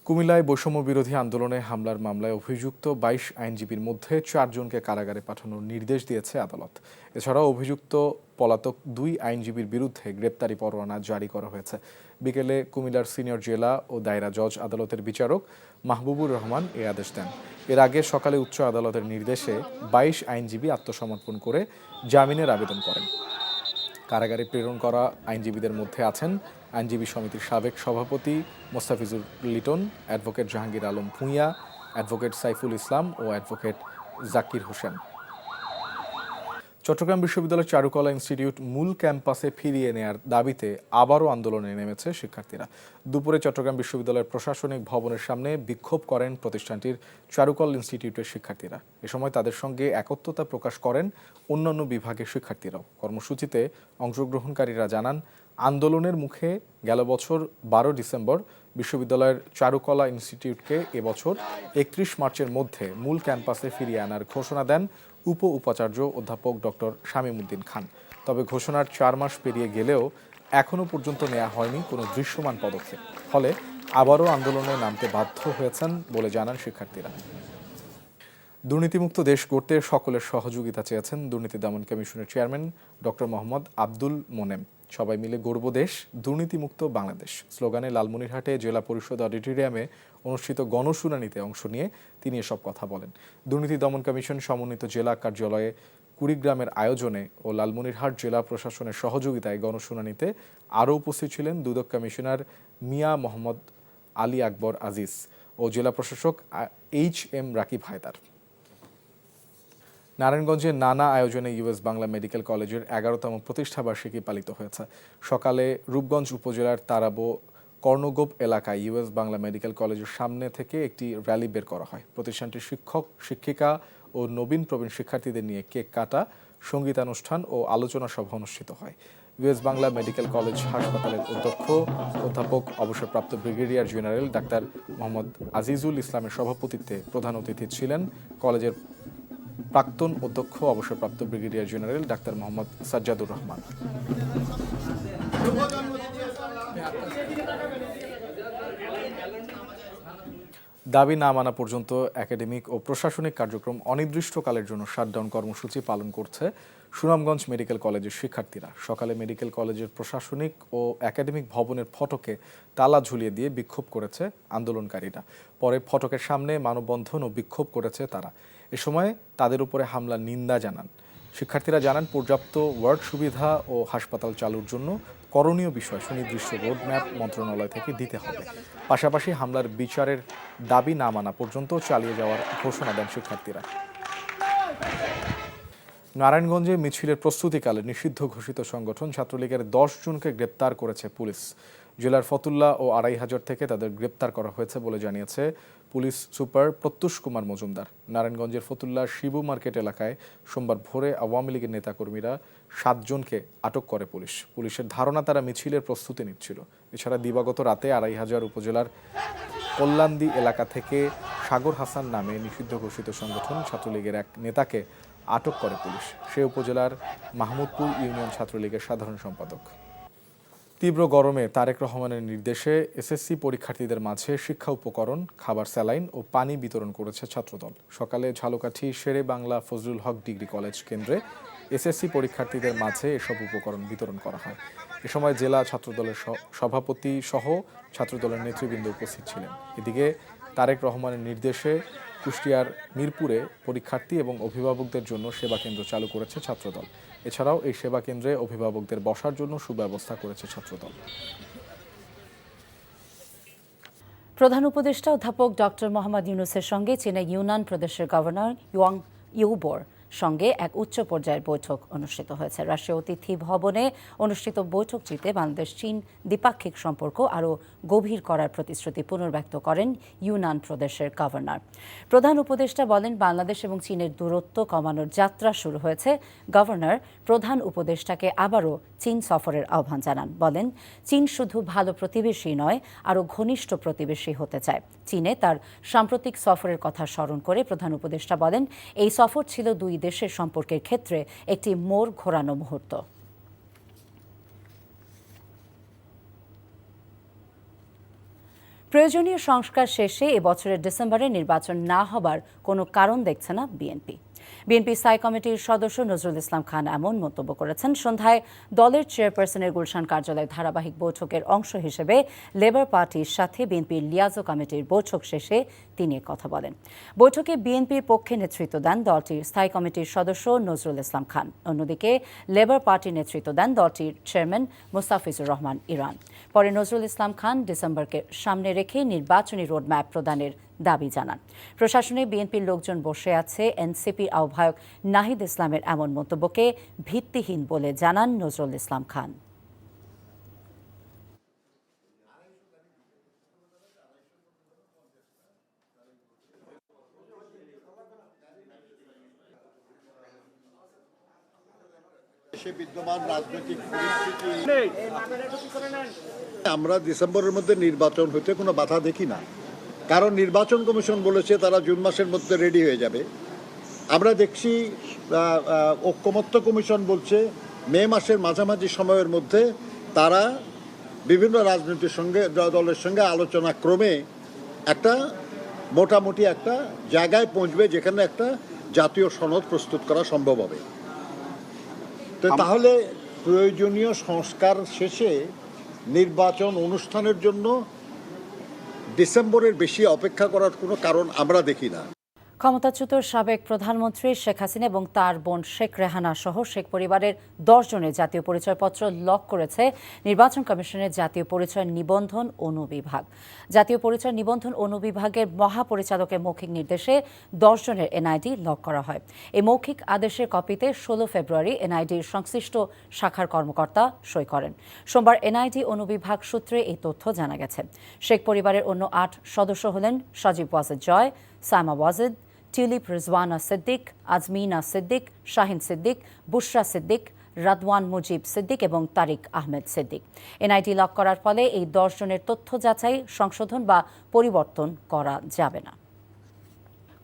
কুমিল্লায় বৈষম্য বিরোধী আন্দোলনে হামলার মামলায় অভিযুক্ত 22 আইনজীবীর মধ্যে 4 জনকে কারাগারে পাঠানোর নির্দেশ দিয়েছে আদালত। এছাড়াও অভিযুক্ত পলাতক 2 আইনজীবীর বিরুদ্ধে গ্রেপ্তারি পরোয়ানা জারি করা হয়েছে। বিকেলে কুমিল্লার সিনিয়র জেলা ও দায়রা জজ আদালতের বিচারক মাহবুবুর রহমান এ আদেশ দেন। এর আগে সকালে উচ্চ আদালতের নির্দেশে 22 আইনজীবী আত্মসমর্পণ করে জামিনের আবেদন করেন। কারাগারে প্রেরণ করা আইনজীবীদের মধ্যে আছেন আইনজীবী সমিতির সাবেক সভাপতি মোস্তাফিজুর লিটন, অ্যাডভোকেট জাহাঙ্গীর আলম ভূঁইয়া, অ্যাডভোকেট সাইফুল ইসলাম ও অ্যাডভোকেট জাকির হোসেন। চট্টগ্রাম বিশ্ববিদ্যালয়ের চারুকলা ইনস্টিটিউট মূল ক্যাম্পাসে ফিরিয়ে নেয়ার দাবিতে আবারও আন্দোলনে নেমেছে শিক্ষার্থীরা। দুপুরে চট্টগ্রাম বিশ্ববিদ্যালয়ের প্রশাসনিক ভবনের সামনে বিক্ষোভ করেন প্রতিষ্ঠানটির চারুকলা ইনস্টিটিউটের শিক্ষার্থীরা। এ সময় তাদের সঙ্গে একত্রতা প্রকাশ করেন অন্যান্য বিভাগের শিক্ষার্থীরাও। কর্মসূচিতে অংশগ্রহণকারীরা জানান, আন্দোলনের মুখে গেল বছর 12 ডিসেম্বর বিশ্ববিদ্যালয়ের চারুকলা ইনস্টিটিউটকে এবছর 31 মার্চের মধ্যে মূল ক্যাম্পাসে ফিরিয়ে আনার ঘোষণা দেন উপাচার্য অধ্যাপক ডক্টর শামীম উদ্দিন খান। তবে ঘোষণার 4 মাস পেরিয়ে গেলেও এখনও পর্যন্ত নেওয়া হয়নি কোনো দৃশ্যমান পদক্ষেপ। ফলে আবারও আন্দোলনে নামতে বাধ্য হয়েছেন বলে জানান শিক্ষার্থীরা। দুর্নীতিমুক্ত দেশ গড়তে সকলের সহযোগিতা চেয়েছেন দুর্নীতি দমন কমিশনের চেয়ারম্যান ডক্টর মোহাম্মদ আব্দুল মোনেম। সবাই মিলে গড়ব দেশ, দুর্নীতিমুক্ত বাংলাদেশ স্লোগানে লালমনিরহাটে জেলা পরিষদ অডিটোরিয়ামে অনুষ্ঠিত গণশুনানিতে অংশ নিয়ে তিনি এসব কথা বলেন। দুর্নীতি দমন কমিশন সমন্বিত জেলা কার্যালয়ে কুড়িগ্রামের আয়োজনে ও লালমনিরহাট জেলা প্রশাসনের সহযোগিতায় গণশুনানিতে আরও উপস্থিত ছিলেন দুদক কমিশনার মিয়া মোহাম্মদ আলী আকবর আজিজ ও জেলা প্রশাসক HM রাকিব হায়দার। নারায়ণগঞ্জে নানা আয়োজনে ইউএস বাংলা মেডিকেল কলেজের 11তম প্রতিষ্ঠাবার্ষিকী পালিত হয়েছে। সকালে রূপগঞ্জ উপজেলার তারাবো কর্ণগোপ এলাকায় ইউএস বাংলা মেডিকেল কলেজের সামনে থেকে একটি র্যালি বের করা হয়। প্রতিষ্ঠানটির শিক্ষক, শিক্ষিকা ও নবীন প্রবীণ শিক্ষার্থীদের নিয়ে কেক কাটা, সঙ্গীতানুষ্ঠান ও আলোচনা সভা অনুষ্ঠিত হয়। ইউএস বাংলা মেডিকেল কলেজ হাসপাতালের অধ্যক্ষ অধ্যাপক অবসরপ্রাপ্ত brigadier general doctor Mohammad Azizul ইসলামের সভাপতিত্বে প্রধান অতিথি ছিলেন কলেজের প্রাক্তন অধ্যক্ষ অবসরপ্রাপ্ত brigadier general doctor Mohammad Sajjadur Rahman. দাবি না মানা পর্যন্ত একাডেমিক ও প্রশাসনিক কার্যক্রম অনির্দিষ্টকালের জন্য শাটডাউন কর্মসূচি পালন করছে সুনামগঞ্জ মেডিকেল কলেজের শিক্ষার্থীরা। সকালে মেডিকেল কলেজের প্রশাসনিক ও একাডেমিক ভবনের ফটকে তালা ঝুলিয়ে দিয়ে বিক্ষোভ করেছে আন্দোলনকারীরা। পরে ফটকের সামনে মানববন্ধন ও বিক্ষোভ করেছে তারা। এ সময় তাদের উপরে হামলার নিন্দা জানান। শিক্ষার্থীরা জানান, পর্যাপ্ত ওয়ার্ড সুবিধা ও হাসপাতাল চালুর জন্য করণীয় বিষয় সুনির্দিষ্ট রোডম্যাপ মন্ত্রণালয় থেকে দিতে হবে। পাশাপাশি হামলার বিচারের দাবি না মানা পর্যন্ত চালিয়ে যাওয়ার ঘোষণা দেন শিক্ষার্থীরা। নারায়ণগঞ্জে মিছিলের প্রস্তুতিকালে নিষিদ্ধ ঘোষিত সংগঠন ছাত্রলীগের 10 জনকে গ্রেপ্তার করেছে পুলিশ। জেলার ফতুল্লা ও আড়াইহাজার থেকে তাদের গ্রেপ্তার করা হয়েছে বলে জানিয়েছে পুলিশ সুপার প্রত্যুষ কুমার মজুমদার। নারায়ণগঞ্জের ফতুল্লার শিবু মার্কেট এলাকায় সোমবার ভোরে আওয়ামী লীগের নেতাকর্মীরা 7 জনকে আটক করে পুলিশ। পুলিশের ধারণা তারা মিছিলের প্রস্তুতি নিচ্ছিল। এছাড়া দিবাগত রাতে আড়াইহাজার উপজেলার কল্যাণদী এলাকা থেকে সাগর হাসান নামে নিষিদ্ধ ঘোষিত সংগঠন ছাত্রলীগের এক নেতাকে আটক করে পুলিশ। সে উপজেলার মাহমুদপুর ইউনিয়ন ছাত্রলীগের সাধারণ সম্পাদক। তীব্র গরমে তারেক রহমানের নির্দেশে এসএসসি পরীক্ষার্থীদের মাঝে শিক্ষা উপকরণ, খাবার, স্যালাইন ও পানি বিতরণ করেছে ছাত্রদল। সকালে ঝালকাঠি শেরে বাংলা ফজলুল হক ডিগ্রি কলেজ কেন্দ্রে এসএসসি পরীক্ষার্থীদের মাঝে এসব উপকরণ বিতরণ করা হয়। এ সময় জেলা ছাত্রদলের সভাপতি সহ ছাত্রদলের নেতৃবৃন্দ উপস্থিত ছিলেন। এদিকে তারেক রহমানের নির্দেশে কুষ্টিয়ার মিরপুরে পরীক্ষার্থী এবং অভিভাবকদের জন্য সেবা কেন্দ্র চালু করেছে ছাত্রদল। এছাড়াও এই সেবা কেন্দ্রে অভিভাবকদের বসার জন্য সুব্যবস্থা করেছে ছাত্রদল। প্রধান উপদেষ্টা অধ্যাপক ডক্টর মোহাম্মদ ইউনূসের সঙ্গে চীনের ইউনান প্রদেশের গভর্নর ইয়াং ইউবোর সঙ্গে এক উচ্চ পর্যায়ের বৈঠক অনুষ্ঠিত হয়েছে। রাষ্ট্রীয় অতিথি ভবনে অনুষ্ঠিত বৈঠকটিতে বাংলাদেশ চীন দ্বিপাক্ষিক সম্পর্ক আরও গভীর করার প্রতিশ্রুতি পুনর্ব্যক্ত করেন ইউনান প্রদেশের গভর্নর। প্রধান উপদেষ্টা বলেন, বাংলাদেশ এবং চীনের দূরত্ব কমানোর যাত্রা শুরু হয়েছে। গভর্নর প্রধান উপদেষ্টাকে আবারও চীন সফরের আহ্বান জানান। বলেন, চীন শুধু ভালো প্রতিবেশী নয়, আরও ঘনিষ্ঠ প্রতিবেশী হতে চায়। চীনে তার সাম্প্রতিক সফরের কথা স্মরণ করে প্রধান উপদেষ্টা বলেন, এই সফর ছিল দুই দেশের সম্পর্কের ক্ষেত্রে একটি মোড় ঘোরানো মুহূর্ত। প্রয়োজনীয় সংস্কার শেষে এবছরের ডিসেম্বরে নির্বাচন না হবার কোনো কারণ দেখছে না বিএনপি। বিএনপি স্থায়ী কমিটির সদস্য নজরুল ইসলাম খান এমন মন্তব্য করেছেন। সন্ধ্যায় দলের চেয়ারপারসনের গুলশান কার্যালয়ে ধারাবাহিক বৈঠকের অংশ হিসেবে লেবার পার্টির সাথে বিএনপির লিয়াজো কমিটির বৈঠক শেষে তিনি কথা বলেন। বৈঠকে বিএনপির পক্ষে নেতৃত্ব দেন দলটির স্থায়ী কমিটির সদস্য নজরুল ইসলাম খান। অন্যদিকে লেবার পার্টির নেতৃত্ব দেন দলটির চেয়ারম্যান মুস্তাফিজুর রহমান ইরান। পরে নজরুল ইসলাম খান ডিসেম্বরকে সামনে রেখে নির্বাচনী রোডম্যাপ প্রদানের দাবি জানান। প্রশাসনে বিএনপির লোকজন বসে আছে। এনসিপির আহ্বায়ক নাহিদ ইসলামের এমন মন্তব্যকে ভিত্তিহীন বলে জানান নজরুল ইসলাম খান। বিদ্যমান রাজনৈতিক পরিস্থিতি আমরা ডিসেম্বরের মধ্যে নির্বাচন হতে কোনো বাধা দেখি না, কারণ নির্বাচন কমিশন বলেছে তারা জুন মাসের মধ্যে রেডি হয়ে যাবে। আমরা দেখছি ঐকমত্য কমিশন বলছে মে মাসের মাঝামাঝি সময়ের মধ্যে তারা বিভিন্ন রাজনৈতিক দলের সঙ্গে আলোচনা ক্রমে একটা মোটামুটি একটা জায়গায় পৌঁছবে যেখানে একটা জাতীয় সনদ প্রস্তুত করা সম্ভব হবে। তো তাহলে প্রয়োজনীয় সংস্কার শেষে নির্বাচন অনুষ্ঠানের জন্য ডিসেম্বরের বেশি অপেক্ষা করার কোনো কারণ আমরা দেখি না। ক্ষমতাচ্যুত সাবেক প্রধানমন্ত্রী শেখ হাসিনা এবং তার বোন শেখ রেহানা সহ শেখ পরিবারের 10 জনের জাতীয় পরিচয়পত্র লক করেছে নির্বাচন কমিশনের জাতীয় পরিচয় নিবন্ধন অনুবিভাগ। জাতীয় পরিচয় নিবন্ধন অনুবিভাগের মহাপরিচালকের মৌখিক নির্দেশে 10 জনের এনআইডি লক করা হয়। এই মৌখিক আদেশের কপিতে 16 ফেব্রুয়ারি এনআইডির সংশ্লিষ্ট শাখার কর্মকর্তা সই করেন। সোমবার এনআইডি অনুবিভাগ সূত্রে এই তথ্য জানা গেছে। শেখ পরিবারের অন্য 8 সদস্য হলেন সজীব ওয়াজেদ জয়, সাইমা ওয়াজেদ, টিউলিপ রিজওয়ানা সিদ্দিক, আজমিনা সিদ্দিক, শাহিন সিদ্দিক, বুশরা সিদ্দিক, রাদওয়ান মুজিব সিদ্দিক এবং তারিক আহমেদ সিদ্দিক। এনআইডি লক করার ফলে এই 10 জনের তথ্য যাচাই, সংশোধন বা পরিবর্তন করা যাবে না।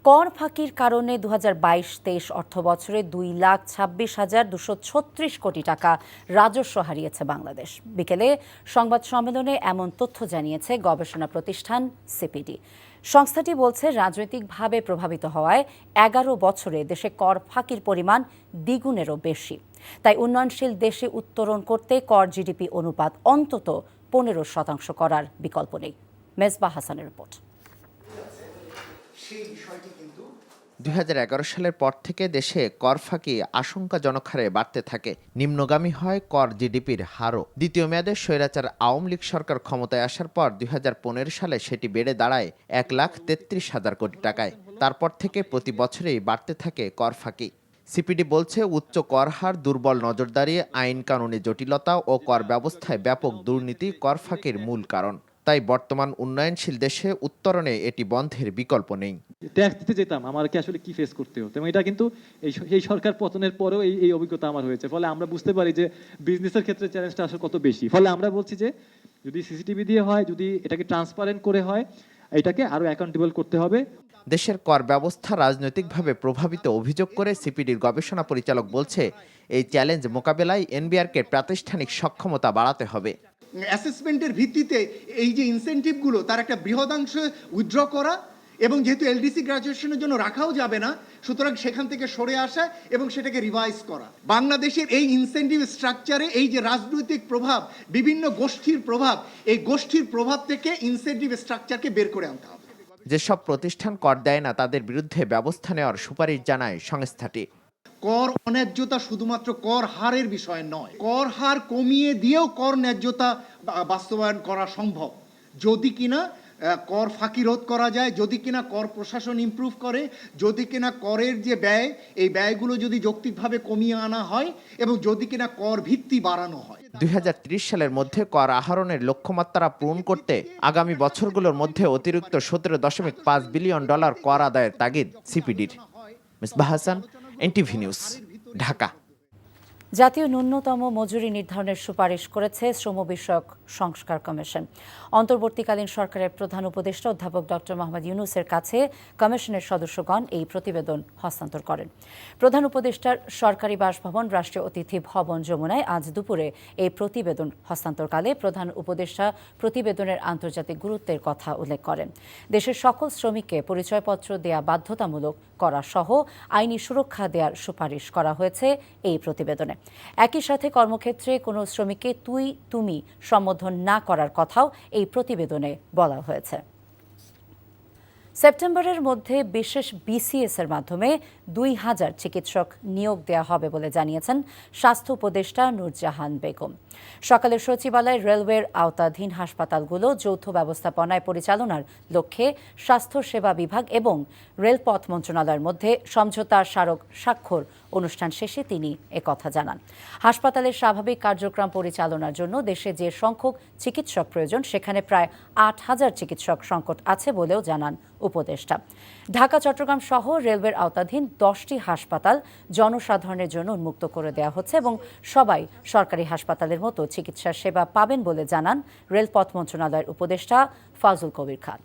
কর ফাঁকির কারণে 2022-23 অর্থবছরে 2,26,236 কোটি টাকা রাজস্ব হারিয়েছে বাংলাদেশ। বিকেলে সংবাদ সম্মেলনে এমন তথ্য জানিয়েছে গবেষণা প্রতিষ্ঠান সিপিডি। সংস্থাটি বলছে রাজনৈতিকভাবে প্রভাবিত হওয়ায় 11 বছরে দেশে কর ফাঁকির পরিমাণ দ্বিগুণেরও বেশি। তাই উন্নয়নশীল দেশে উত্তরণ করতে কর জিডিপি অনুপাত অন্তত 15% করার বিকল্প নেই। মেজবাহ হাসানের রিপোর্ট। 2011 সালের পর থেকে দেশে কর ফাঁকি আশঙ্কাজনক হারে বাড়তে থাকে। নিম্নগামী হয় কর জিডিপির হারও। দ্বিতীয় মেয়াদে স্বৈরাচার আওয়ামী লীগ সরকার ক্ষমতায় আসার পর 2015 সালে সেটি বেড়ে দাঁড়ায় 1,33,000 কোটি টাকায়। তারপর থেকে প্রতি বছরেই বাড়তে থাকে কর ফাঁকি। সিপিডি বলছে উচ্চ কর হার, দুর্বল নজরদারি, আইন কানুনে জটিলতা ও কর ব্যবস্থায় ব্যাপক দুর্নীতি কর ফাঁকির মূল কারণ। তাই বর্তমান উন্নয়নশীল দেশে উত্তরণে এটি বন্ধের বিকল্প নেই। ট্যাক্স দিতে যেতাম, আমাকে আসলে কি ফেস করতে হতো, এবং এটা কিন্তু এই সরকার পতনের পরেও এই অভিজ্ঞতা আমার হয়েছে। ফলে আমরা বুঝতে পারি যে বিজনেসের ক্ষেত্রে চ্যালেঞ্জটা আসলে কত বেশি। ফলে আমরা বলছি যে যদি সিসিটিভি দিয়ে হয়, যদি এটাকে ট্রান্সপারেন্ট করে হয়, এটাকে আরো অ্যাকাউন্টেবল করতে হবে। দেশের কর ব্যবস্থা রাজনৈতিকভাবে প্রভাবিত অভিযোগ করে সিপিডির গবেষণা পরিচালক বলছে, এই চ্যালেঞ্জ মোকাবেলায় এনবিআরকে প্রাতিষ্ঠানিক সক্ষমতা বাড়াতে হবে। অ্যাসেসমেন্টের ভিত্তিতে এই যে ইনসেনটিভগুলো তার একটা বৃহদাংশ উইথড্র করা, এবং যেহেতু এলডিসি গ্র্যাজুয়েশনের জন্য রাখাও যাবে না, সুতরাং সেখান থেকে সরে আসা এবং সেটাকে রিভাইজ করা। বাংলাদেশের এই ইনসেনটিভ স্ট্রাকচারে এই যে রাজনৈতিক প্রভাব, বিভিন্ন গোষ্ঠীর প্রভাব, এই গোষ্ঠীর প্রভাব থেকে ইনসেনটিভ স্ট্রাকচারকে বের করে আনতে হবে। যেসব প্রতিষ্ঠান কর দেয় না তাদের বিরুদ্ধে ব্যবস্থা নেওয়ার সুপারিশ জানায় সংস্থাটি। কর অন্যায্যতা শুধুমাত্র কর হারের বিষয় নয়, কর হার কমিয়ে দিয়েও কর ন্যায্যতা বাস্তবায়ন করা সম্ভব যদি কিনা কর ফাঁকি রোধ করা যায়, যদি কিনা কর প্রশাসন ইমপ্রুভ করে, যদি কিনা করের যে ব্যয়, এই ব্যয়গুলো যদি যৌক্তিকভাবে কমিয়ে আনা হয়, এবং যদি কিনা কর ভিত্তি বাড়ানো হয়। 2030 সালের মধ্যে কর আহরণের লক্ষ্যমাত্রা পূরণ করতে আগামী বছরগুলোর মধ্যে অতিরিক্ত $17.5 বিলিয়ন কর আদায়ের তাগিদ সিপিডির। Mezbah Hasan, NTV news, Dhaka. জাতীয় ন্যূনতম মজুরি নির্ধারণের সুপারিশ করেছে শ্রম বিষয়ক সংস্কার কমিশন। অন্তর্বর্তীকালীন সরকারের প্রধান উপদেষ্টা অধ্যাপক ডক্টর মোহাম্মদ ইউনূসের কাছে কমিশনের সদস্যগণ এই প্রতিবেদন হস্তান্তর করেন। প্রধান উপদেষ্টার সরকারি বাসভবন রাষ্ট্রীয় অতিথি ভবন যমুনায় আজ দুপুরে এই প্রতিবেদন হস্তান্তরকালে প্রধান উপদেষ্টা প্রতিবেদনের আন্তর্জাতিক গুরুত্বের কথা উল্লেখ করেন। দেশের সকল শ্রমিককে পরিচয়পত্র দেয়া বাধ্যতামূলক করা সহ আইনি সুরক্ষা দেওয়ার সুপারিশ করা হয়েছে এই প্রতিবেদনে। একই সাথে কর্মক্ষেত্রে কোনো শ্রমিককে তুই তুমি সম্বোধন না করার কথাও এই প্রতিবেদনে বলা হয়েছে। সেপ্টেম্বরের মধ্যে বিশেষ বিসিএস এর মাধ্যমে 2000 চিকিৎসক নিয়োগ দেওয়া হবে বলে জানিয়েছেন স্বাস্থ্য উপদেষ্টা নূরজাহান বেগম। সকালে সচিবালয়ে রেলওয়ের আওতাধীন হাসপাতালগুলো যৌথ ব্যবস্থাপনায় পরিচালনার লক্ষ্যে স্বাস্থ্য সেবা বিভাগ এবং রেলপথ মন্ত্রণালয়ের মধ্যে সমঝোতা স্মারক স্বাক্ষর অনুষ্ঠান শেষে তিনি একথা জানান। হাসপাতালের স্বাভাবিক কার্যক্রম পরিচালনার জন্য দেশে যে সংখ্যক চিকিৎসক প্রয়োজন সেখানে প্রায় 8000 চিকিৎসক সংকট আছে বলেও জানান উপদেষ্টা। ঢাকা, চট্টগ্রাম সহ রেলওয়ের আওতাধীন 10টি হাসপাতাল জনসাধারণের জন্য উন্মুক্ত করে দেওয়া হচ্ছে এবং সবাই সরকারি হাসপাতালের মতো চিকিৎসা সেবা পাবেন বলে জানান রেলপথ মন্ত্রণালয়ের উপদেষ্টা ফাজুল কবির খান।